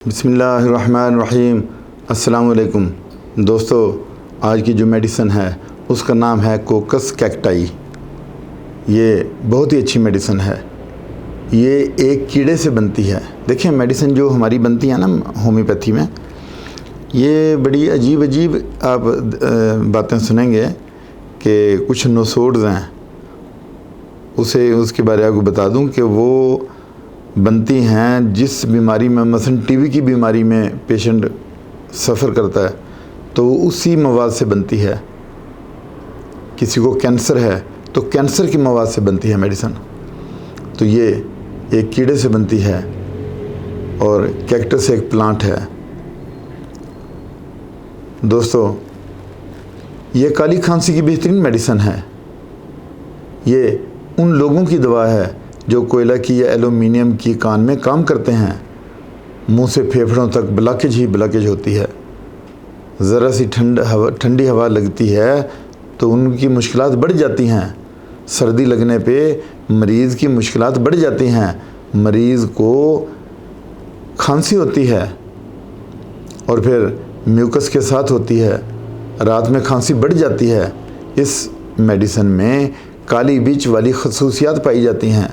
बिस्मिल्लाहिर्रहमानिर्रहीम। अस्सलाम वालेकुम दोस्तों, आज की जो मेडिसिन है उसका नाम है कोकस कैक्टाई। ये बहुत ही अच्छी मेडिसिन है। ये एक कीड़े से बनती है। देखिए, मेडिसिन जो हमारी बनती है ना होम्योपैथी में, ये बड़ी अजीब अजीब आप बातें सुनेंगे कि कुछ नोसोड्स हैं। उसके बारे में आपको बता दूं कि वो बनती हैं जिस बीमारी में, मसलन टीबी की बीमारी में पेशेंट सफ़र करता है तो उसी मवाद से बनती है। किसी को कैंसर है तो कैंसर की मवाद से बनती है मेडिसिन। तो ये एक कीड़े से बनती है और कैक्टस एक प्लांट है। दोस्तों, ये काली खांसी की बेहतरीन मेडिसिन है। ये उन लोगों की दवा है जो कोयला की या एल्युमिनियम की कान में काम करते हैं। मुंह से फेफड़ों तक ब्लॉकेज ही ब्लॉकेज होती है। ज़रा सी ठंडी हवा लगती है तो उनकी मुश्किलात बढ़ जाती हैं। सर्दी लगने पे मरीज़ की मुश्किलात बढ़ जाती हैं। मरीज़ को खांसी होती है और फिर म्यूकस के साथ होती है। रात में खांसी बढ़ जाती है। इस मेडिसिन में काली बीज वाली खसूसियात पाई जाती हैं।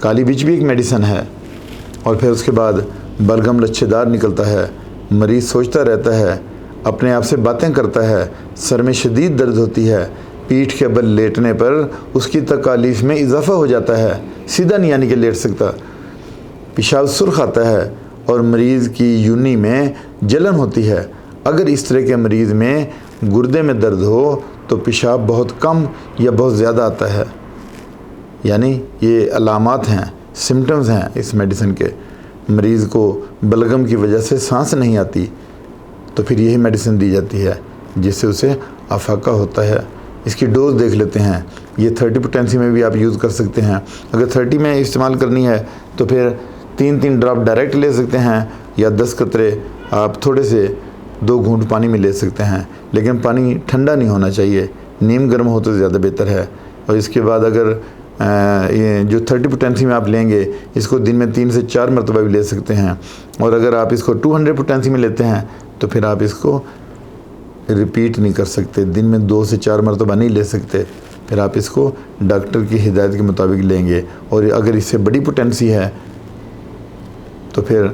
काली बीज भी एक मेडिसिन है। और फिर उसके बाद बलगम लच्छेदार निकलता है। मरीज़ सोचता रहता है, अपने आप से बातें करता है। सर में शदीद दर्द होती है। पीठ के बल लेटने पर उसकी तकालीफ में इजाफा हो जाता है। सीधा नहीं यानी कि लेट सकता। पेशाब सुर्ख आता है और मरीज़ की यूनी में जलन होती है। अगर इस तरह के मरीज़ में गुर्दे में दर्द हो तो पेशाब बहुत कम या बहुत ज़्यादा आता है। यानी ये अलामात हैं, सिम्टम्स हैं इस मेडिसिन के। मरीज़ को बलगम की वजह से सांस नहीं आती तो फिर यही मेडिसिन दी जाती है जिससे उसे अफाका होता है। इसकी डोज देख लेते हैं। ये 30 पोटेंसी में भी आप यूज़ कर सकते हैं। अगर 30 में इस्तेमाल करनी है तो फिर 3-3 ड्रॉप डायरेक्ट ले सकते हैं या 10 कतरे आप थोड़े से 2 घूंट पानी में ले सकते हैं। लेकिन पानी ठंडा नहीं होना चाहिए। नीम गर्म हो तो ज़्यादा बेहतर है। और इसके बाद अगर ये जो 30 पोटेंसी में आप लेंगे, इसको दिन में 3 से 4 मरतबा भी ले सकते हैं। और अगर आप इसको 200 पोटेंसी में लेते हैं तो फिर आप इसको रिपीट नहीं कर सकते। दिन में 2 से 4 मरतबा नहीं ले सकते। फिर आप इसको डॉक्टर की हिदायत के मुताबिक लेंगे। और अगर इससे बड़ी पोटेंसी है तो फिर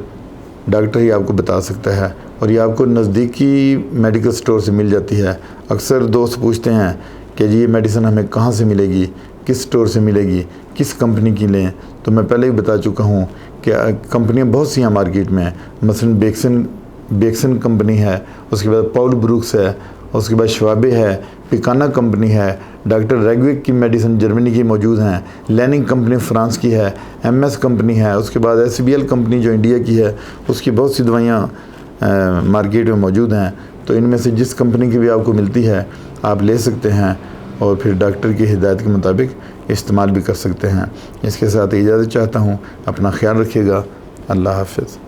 डॉक्टर ही आपको बता सकता है। और ये आपको नज़दीकी मेडिकल स्टोर से मिल जाती है। अक्सर दोस्त पूछते हैं कि जी ये मेडिसिन हमें कहाँ से मिलेगी, किस स्टोर से मिलेगी, किस कंपनी की लें। तो मैं पहले ही बता चुका हूँ कि कंपनियाँ बहुत सी हैं मार्केट में। मसलन बेक्सन कंपनी है, उसके बाद पॉल ब्रुक्स है, उसके बाद श्वाबे है, पिकाना कंपनी है, डॉक्टर रेगविक की मेडिसिन जर्मनी की मौजूद हैं, लैनिंग कंपनी फ्रांस की है, MS कंपनी है, उसके बाद SBL कंपनी जो इंडिया की है, उसकी बहुत सी दवाइयाँ मार्केट में मौजूद हैं। तो इनमें से जिस कंपनी की भी आपको मिलती है आप ले सकते हैं और फिर डॉक्टर की हिदायत के मुताबिक इस्तेमाल भी कर सकते हैं। इसके साथ इजाज़त चाहता हूँ। अपना ख्याल रखिएगा। अल्लाह हाफ़िज़।